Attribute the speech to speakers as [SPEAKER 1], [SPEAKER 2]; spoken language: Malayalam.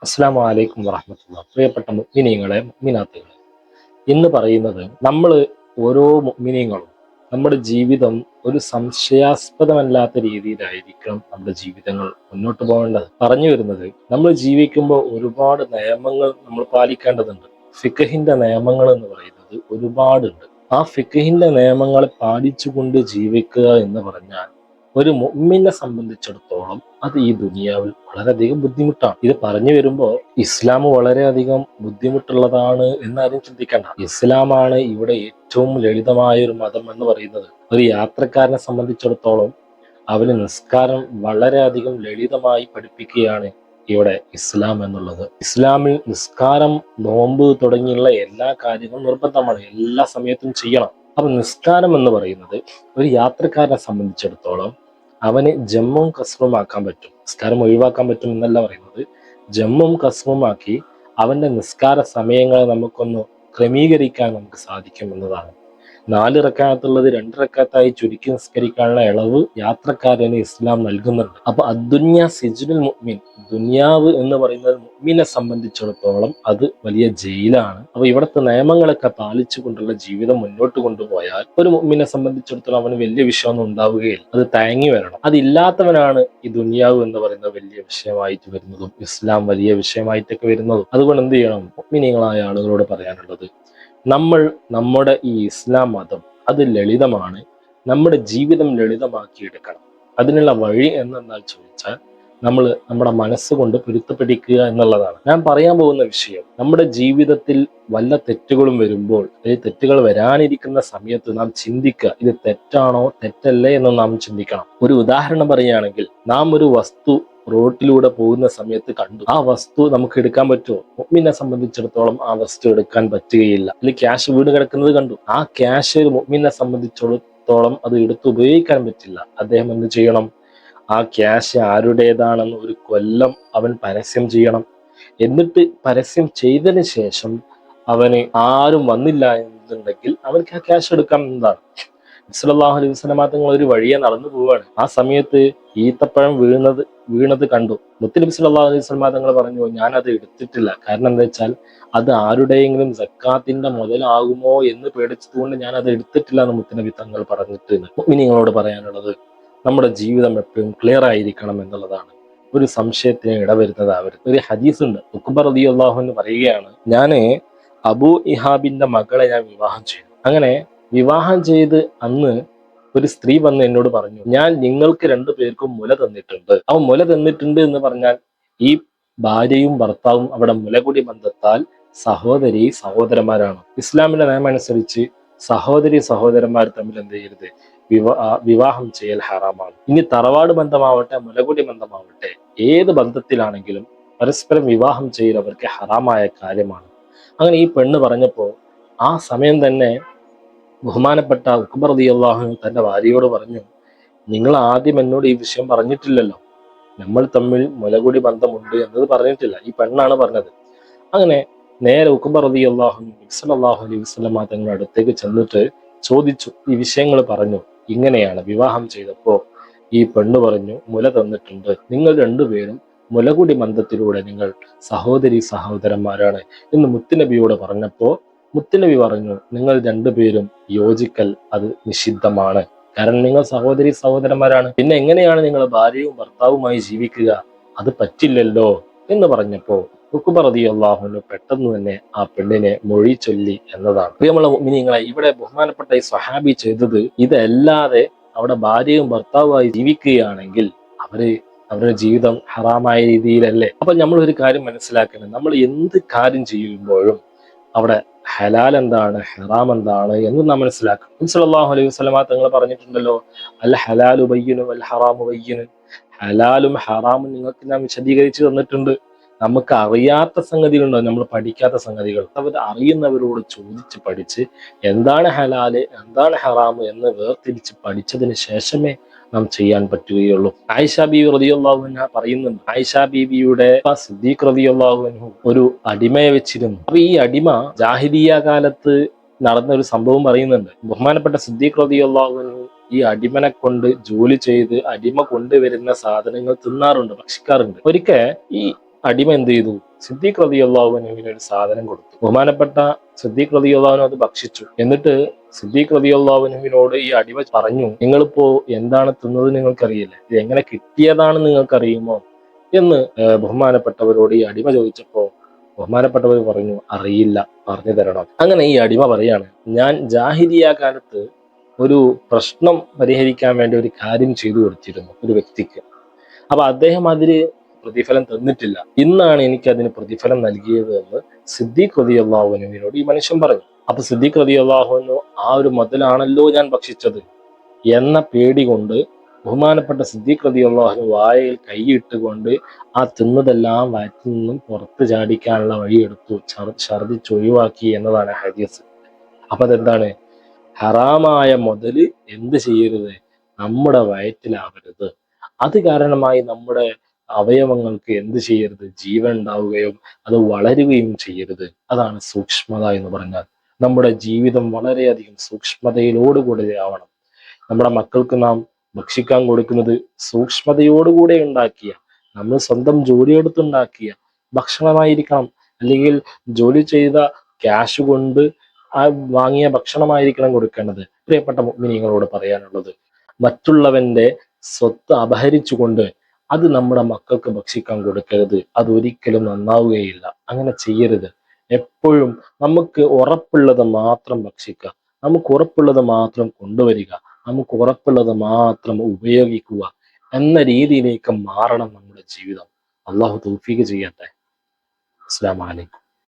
[SPEAKER 1] അസ്സലാമു അലൈക്കും വറഹ്മത്തുള്ളാഹി. പ്രിയപ്പെട്ട മുഅ്മിനീങ്ങളെ, മുഅ്മിനാത്തുകളെ, ഇന്ന് പറയുന്നത് നമ്മൾ ഓരോ മുഅ്മിനീങ്ങളും നമ്മുടെ ജീവിതം ഒരു സംശയാസ്പദമല്ലാത്ത രീതിയിലായിരിക്കണം നമ്മുടെ ജീവിതങ്ങൾ മുന്നോട്ട് പോകേണ്ടത്. പറഞ്ഞു വരുന്നത്, നമ്മൾ ജീവിക്കുമ്പോൾ ഒരുപാട് നിയമങ്ങൾ നമ്മൾ പാലിക്കേണ്ടതുണ്ട്. ഫിഖഹിന്റെ നിയമങ്ങൾ എന്ന് പറയുന്നത് ഒരുപാടുണ്ട്. ആ ഫിഖഹിന്റെ നിയമങ്ങളെ പാലിച്ചുകൊണ്ട് ജീവിക്കുക എന്ന് പറഞ്ഞാൽ ഒരു മുഅ്മിനെ സംബന്ധിച്ചിടത്തോളം അത് ഈ ദുനിയാവിൽ വളരെയധികം ബുദ്ധിമുട്ടാണ്. ഇത് പറഞ്ഞു വരുമ്പോൾ ഇസ്ലാം വളരെയധികം ബുദ്ധിമുട്ടുള്ളതാണ് എന്നാരും ചിന്തിക്കേണ്ട. ഇസ്ലാമാണ് ഇവിടെ ഏറ്റവും ലളിതമായ ഒരു മതം എന്ന് പറയുന്നത്. ഒരു യാത്രക്കാരനെ സംബന്ധിച്ചിടത്തോളം അവന് നിസ്കാരം വളരെയധികം ലളിതമായി പഠിപ്പിക്കുകയാണ് ഇവിടെ ഇസ്ലാം എന്നുള്ളത്. ഇസ്ലാമിൽ നിസ്കാരം, നോമ്പ് തുടങ്ങിയുള്ള എല്ലാ കാര്യങ്ങളും നിർബന്ധമാണ്, എല്ലാ സമയത്തും ചെയ്യണം. അപ്പൊ നിസ്കാരം എന്ന് പറയുന്നത് ഒരു യാത്രക്കാരനെ സംബന്ധിച്ചിടത്തോളം അവന് ജമ്മും കസ്റും ആക്കാൻ പറ്റും. നിസ്കാരം ഒഴിവാക്കാൻ പറ്റും എന്നല്ല പറയുന്നത്, ജമ്മും കസ്റും ആക്കി അവന്റെ നിസ്കാര സമയങ്ങളെ നമുക്കൊന്ന് ക്രമീകരിക്കാൻ നമുക്ക് സാധിക്കും എന്നതാണ്. 4 റക്അത്തുള്ളത് 2 റക്അത്തായി ചുരുക്കി നിസ്കരിക്കാനുള്ള ഇളവ് യാത്രക്കാരന് ഇസ്ലാം നൽകുന്നുണ്ട്. അപ്പൊ അദ്ദുന്യ സിജ്നുൽ മുഅ്മിൻ, ദുനിയാവ് എന്ന് പറയുന്നത് മുഅ്മിനെ സംബന്ധിച്ചിടത്തോളം അത് വലിയ ജയിലാണ്. അപ്പൊ ഇവിടുത്തെ നിയമങ്ങളൊക്കെ പാലിച്ചുകൊണ്ടുള്ള ജീവിതം മുന്നോട്ട് കൊണ്ടുപോയാൽ ഒരു മുഅ്മിനെ സംബന്ധിച്ചിടത്തോളം അവന് വലിയ വിഷയമൊന്നും ഉണ്ടാവുകയില്ല. അത് തയങ്ങി വരണം. അതില്ലാത്തവനാണ് ഈ ദുനിയാവ് എന്ന് പറയുന്നത് വലിയ വിഷയമായിട്ട് വരുന്നതും ഇസ്ലാം വലിയ വിഷയമായിട്ടൊക്കെ വരുന്നതും. അതുകൊണ്ട് എന്ത് ചെയ്യണം? മുഅ്മിനീങ്ങളായ ആളുകളോട് പറയാനുള്ളത്, നമ്മൾ നമ്മുടെ ഈ ഇസ്ലാം മതം അത് ലളിതമാണ്. നമ്മുടെ ജീവിതം ലളിതമാക്കിയെടുക്കണം. അതിനുള്ള വഴി എന്തെന്നാൽ ചോദിച്ചാൽ നമ്മൾ നമ്മുടെ മനസ്സുകൊണ്ട് പൊരുത്തപ്പെടിക്കുക എന്നുള്ളതാണ്. ഞാൻ പറയാൻ പോകുന്ന വിഷയം, നമ്മുടെ ജീവിതത്തിൽ വല്ല തെറ്റുകളും വരുമ്പോൾ, ഈ തെറ്റുകൾ വരാനിരിക്കുന്ന സമയത്ത് നാം ചിന്തിക്കുക, ഇത് തെറ്റാണോ തെറ്റല്ലേ എന്ന് നാം ചിന്തിക്കണം. ഒരു ഉദാഹരണം പറയുകയാണെങ്കിൽ, നാം ഒരു വസ്തു റോട്ടിലൂടെ പോകുന്ന സമയത്ത് കണ്ടു, ആ വസ്തു നമുക്ക് എടുക്കാൻ പറ്റുമോ? മുഅ്മിനെ സംബന്ധിച്ചിടത്തോളം ആ വസ്തു എടുക്കാൻ പറ്റുകയില്ല. അല്ലെങ്കിൽ ക്യാഷ് വീട് കിടക്കുന്നത് കണ്ടു, ആ ക്യാഷ് ഒരു മുഅ്മിനെ സംബന്ധിച്ചിടത്തോളം അത് എടുത്ത് ഉപയോഗിക്കാൻ പറ്റില്ല. അദ്ദേഹം എന്ത് ചെയ്യണം? ആ ക്യാഷ് ആരുടേതാണെന്ന് ഒരു കൊല്ലം അവൻ പരസ്യം ചെയ്യണം. എന്നിട്ട് പരസ്യം ചെയ്തതിന് ശേഷം അവന് ആരും വന്നില്ല എന്നുണ്ടെങ്കിൽ അവർക്ക് ആ ക്യാഷ് എടുക്കാം എന്നതാണ്. സല്ലല്ലാഹു അലൈഹി വസല്ലം തങ്ങൾ ഒരു വഴിയെ നടന്നു പോവുകയാണ്. ആ സമയത്ത് ഈത്തപ്പഴം വീണത് കണ്ടു. മുത്തുനബി സല്ലല്ലാഹു അലൈഹി വസല്ലം തങ്ങൾ പറഞ്ഞു, ഞാൻ അത് എടുത്തിട്ടില്ല. കാരണം എന്താ വെച്ചാൽ അത് ആരുടെയെങ്കിലും സക്കാത്തിന്റെ മുതലാകുമോ എന്ന് പേടിച്ചതുകൊണ്ട് ഞാൻ അത് എടുത്തിട്ടില്ല എന്ന് മുത്തുനബി തങ്ങൾ പറഞ്ഞിട്ടുണ്ട്. മുഅ്മിനീങ്ങളോട് പറയാനുള്ളത്, നമ്മുടെ ജീവിതം എപ്പോഴും ക്ലിയർ ആയിരിക്കണം എന്നുള്ളതാണ്. ഒരു സംശയത്തിന് ഇടവരുന്നതാവരുത്. ഒരു ഹദീസ് ഉണ്ട്, ഉഖ്ബ റളിയല്ലാഹു അൻഹു പറയുകയാണ്, ഞാന് അബൂ ഇഹാബിന്റെ മകളെ ഞാൻ വിവാഹം ചെയ്തു. അങ്ങനെ വിവാഹം ചെയ്ത് അന്ന് ഒരു സ്ത്രീ വന്ന് എന്നോട് പറഞ്ഞു, ഞാൻ നിങ്ങൾക്ക് 2 പേർക്കും മുല തന്നിട്ടുണ്ട്. അവ മുല തന്നിട്ടുണ്ട് എന്ന് പറഞ്ഞാൽ ഈ ഭാര്യയും ഭർത്താവും അവിടെ മുലകുടി ബന്ധത്താൽ സഹോദരി സഹോദരന്മാരാണ്. ഇസ്ലാമിന്റെ നിയമം അനുസരിച്ച് സഹോദരി സഹോദരന്മാർ തമ്മിൽ എന്ത് ചെയ്യരുത്? വിവാഹം ചെയ്യൽ ഹറാമാണ്. ഇനി തറവാട് ബന്ധമാവട്ടെ, മുലകുടി ബന്ധമാവട്ടെ, ഏത് ബന്ധത്തിലാണെങ്കിലും പരസ്പരം വിവാഹം ചെയ്യൽ അവർക്ക് ഹറാമായ കാര്യമാണ്. അങ്ങനെ ഈ പെണ്ണ് പറഞ്ഞപ്പോൾ ആ സമയം തന്നെ ബഹുമാനപ്പെട്ട ഉഖ്ബ റളിയല്ലാഹു അൻഹു തന്റെ ഭാര്യയോട് പറഞ്ഞു, നിങ്ങൾ ആദ്യം എന്നോട് ഈ വിഷയം പറഞ്ഞിട്ടില്ലല്ലോ, നമ്മൾ തമ്മിൽ മുലകുടി ബന്ധമുണ്ട് എന്നത് പറഞ്ഞിട്ടില്ല. ഈ പെണ്ണാണ് പറഞ്ഞത്. അങ്ങനെ നേരെ ഉഖ്ബ റളിയല്ലാഹു അൻഹു സല്ലല്ലാഹു അലൈഹി വസല്ലം തങ്ങളുടെ അടുത്തേക്ക് ചെന്നിട്ട് ചോദിച്ചു, ഈ വിഷയങ്ങൾ പറഞ്ഞു. ഇങ്ങനെയാണ് വിവാഹം ചെയ്തപ്പോ ഈ പെണ്ണ് പറഞ്ഞു, മുല തന്നിട്ടുണ്ട്, നിങ്ങൾ 2 പേരും മുലകുടി ബന്ധത്തിലൂടെ നിങ്ങൾ സഹോദരി സഹോദരന്മാരാണ് എന്ന് മുത്തുനബിയോട് പറഞ്ഞപ്പോ മുത്തുനബി പറഞ്ഞു, നിങ്ങൾ 2 പേരും യോജിക്കൽ അത് നിഷിദ്ധമാണ്. കാരണം നിങ്ങൾ സഹോദരി സഹോദരന്മാരാണ്, പിന്നെ എങ്ങനെയാണ് നിങ്ങൾ ഭാര്യയും ഭർത്താവുമായി ജീവിക്കുക? അത് പറ്റില്ലല്ലോ എന്ന് പറഞ്ഞപ്പോ ഉഖ്ബ റളിയല്ലാഹു അൻഹു പെട്ടെന്ന് തന്നെ ആ പെണ്ണിനെ മൊഴി ചൊല്ലി എന്നതാണ്. പ്രിയമുള്ള മുഅ്മിനീങ്ങളെ, ഇവിടെ ബഹുമാനപ്പെട്ട ഈ സ്വഹാബി ചെയ്തത് ഇതല്ലാതെ അവിടെ ഭാര്യയും ഭർത്താവുമായി ജീവിക്കുകയാണെങ്കിൽ അവരുടെ ജീവിതം ഹറാമായ രീതിയിലല്ലേ? അപ്പൊ നമ്മൾ ഒരു കാര്യം മനസ്സിലാക്കണം, നമ്മൾ എന്ത് കാര്യം ചെയ്യുമ്പോഴും അവിടെ ഹലാൽ എന്താണ്, ഹറാം എന്താണ് എന്ന് നാം മനസ്സിലാക്കണം. നബി സല്ലല്ലാഹു അലൈഹി വസല്ലം തങ്ങൾ പറഞ്ഞിട്ടുണ്ടല്ലോ, അൽ ഹലാലു ബയ്യിനും വൽ ഹറാമു ബയ്യിനും, ഹലാലും ഹറാമും നിങ്ങൾക്ക് ഞാൻ വിശദീകരിച്ചു തന്നിട്ടുണ്ട്. നമുക്ക് അറിയാത്ത സംഗതികളുണ്ടോ, നമ്മൾ പഠിക്കാത്ത സംഗതികൾ, അവർ അറിയുന്നവരോട് ചോദിച്ച് പഠിച്ച് എന്താണ് ഹലാല് എന്താണ് ഹറാം എന്ന് വേർതിരിച്ച് പഠിച്ചതിന് ശേഷമേ നാം ചെയ്യാൻ പറ്റുകയുള്ളൂ. ആയിഷ ബീവി റളിയല്ലാഹു അൻഹ പറയുന്നുണ്ട്, ആയിഷ ബീവിയുടെ സിദ്ദീഖ് റളിയല്ലാഹു അൻഹു ഒരു അടിമയെ വെച്ചിരുന്നു. അപ്പൊ ഈ അടിമ ജാഹിലിയ്യ കാലത്ത് നടന്ന ഒരു സംഭവം പറയുന്നുണ്ട്. ബഹുമാനപ്പെട്ട സിദ്ദീഖ് റളിയല്ലാഹു അൻഹു ഈ അടിമനെ കൊണ്ട് ജോലി ചെയ്ത് അടിമ കൊണ്ടുവരുന്ന സാധനങ്ങൾ തിന്നാറുണ്ട്, ഭക്ഷിക്കാറുണ്ട്. ഒരിക്കൽ ഈ അടിമ എന്ത് ചെയ്തു? സിദ്ദീഖ് റളിയല്ലാഹു അൻഹുവിന് ഒരു സാധനം കൊടുത്തു. ബഹുമാനപ്പെട്ട സിദ്ദീഖ് റളിയല്ലാഹു അൻഹു അത് ഭക്ഷിച്ചു. എന്നിട്ട് സിദ്ദീഖ് റളിയല്ലാഹു അൻഹുവിനോട് ഈ അടിമ പറഞ്ഞു, നിങ്ങളിപ്പോ എന്താണ് തിന്നത് നിങ്ങൾക്കറിയില്ലേ? ഇത് എങ്ങനെ കിട്ടിയതാണ് നിങ്ങൾക്കറിയുമോ എന്ന് ബഹുമാനപ്പെട്ടവരോട് ഈ അടിമ ചോദിച്ചപ്പോ ബഹുമാനപ്പെട്ടവർ പറഞ്ഞു, അറിയില്ല, പറഞ്ഞു തരണം. അങ്ങനെ ഈ അടിമ പറയാണ്, ഞാൻ ജാഹിലിയ കാലത്ത് ഒരു പ്രശ്നം പരിഹരിക്കാൻ വേണ്ടി ഒരു കാര്യം ചെയ്തു കൊടുത്തിരുന്നു ഒരു വ്യക്തിക്ക്. അപ്പൊ അദ്ദേഹം അതിന് പ്രതിഫലം തന്നിട്ടില്ല. ഇന്നാണ് എനിക്ക് അതിന് പ്രതിഫലം നൽകിയത് എന്ന് സിദ്ദീഖ് റളിയല്ലാഹു അൻഹുവിനോട് ഈ മനുഷ്യൻ പറഞ്ഞു. അപ്പൊ സിദ്ദീഖ് റളിയല്ലാഹു അൻഹു ആ ഒരു മുതലാണല്ലോ ഞാൻ ഭക്ഷിച്ചത് എന്ന പേടി കൊണ്ട് ബഹുമാനപ്പെട്ട സിദ്ദീഖ് റളിയല്ലാഹു അൻഹു വായയിൽ കൈയിട്ടുകൊണ്ട് ആ തിന്നതെല്ലാം വയറ്റിൽ നിന്നും പുറത്ത് ചാടിക്കാനുള്ള വഴിയെടുത്തു, ഛർദിച്ചൊഴിവാക്കി എന്നതാണ് ഹദീസ്. അപ്പൊ അതെന്താണ്? ഹറാമായ മുതല് എന്ത് ചെയ്യരുത്? നമ്മുടെ വയറ്റിലാവരുത്. അത് കാരണമായി നമ്മുടെ അവയവങ്ങൾക്ക് എന്ത് ചെയ്യരുത്? ജീവൻ ഉണ്ടാവുകയും അത് വളരുകയും ചെയ്യരുത്. അതാണ് സൂക്ഷ്മത എന്ന് പറഞ്ഞാൽ. നമ്മുടെ ജീവിതം വളരെയധികം സൂക്ഷ്മതയിലോടുകൂടി ആവണം. നമ്മുടെ മക്കൾക്ക് നാം ഭക്ഷിക്കാൻ കൊടുക്കുന്നത് സൂക്ഷ്മതയോടുകൂടെ ഉണ്ടാക്കിയ, നമ്മൾ സ്വന്തം ജോലിയെടുത്തുണ്ടാക്കിയ ഭക്ഷണമായിരിക്കണം. അല്ലെങ്കിൽ ജോലി ചെയ്ത ക്യാഷ് കൊണ്ട് ആ വാങ്ങിയ ഭക്ഷണമായിരിക്കണം കൊടുക്കേണ്ടത്. പ്രിയപ്പെട്ട മുഅ്മിനീങ്ങളോട് പറയാനുള്ളത്, മറ്റുള്ളവന്റെ സ്വത്ത് അപഹരിച്ചുകൊണ്ട് അത് നമ്മുടെ മക്കൾക്ക് ഭക്ഷിക്കാൻ കൊടുക്കരുത്. അതൊരിക്കലും നന്നാവുകയില്ല. അങ്ങനെ ചെയ്യരുത്. എപ്പോഴും നമുക്ക് ഉറപ്പുള്ളത് മാത്രം ഭക്ഷിക്കുക, നമുക്ക് ഉറപ്പുള്ളത് മാത്രം കൊണ്ടുവരിക, നമുക്ക് ഉറപ്പുള്ളത് മാത്രം ഉപയോഗിക്കുക എന്ന രീതിയിലേക്ക് മാറണം നമ്മുടെ ജീവിതം. അള്ളാഹു തൗഫീഖ് ചെയ്യട്ടെ. അസ്സലാമു അലൈക്കും.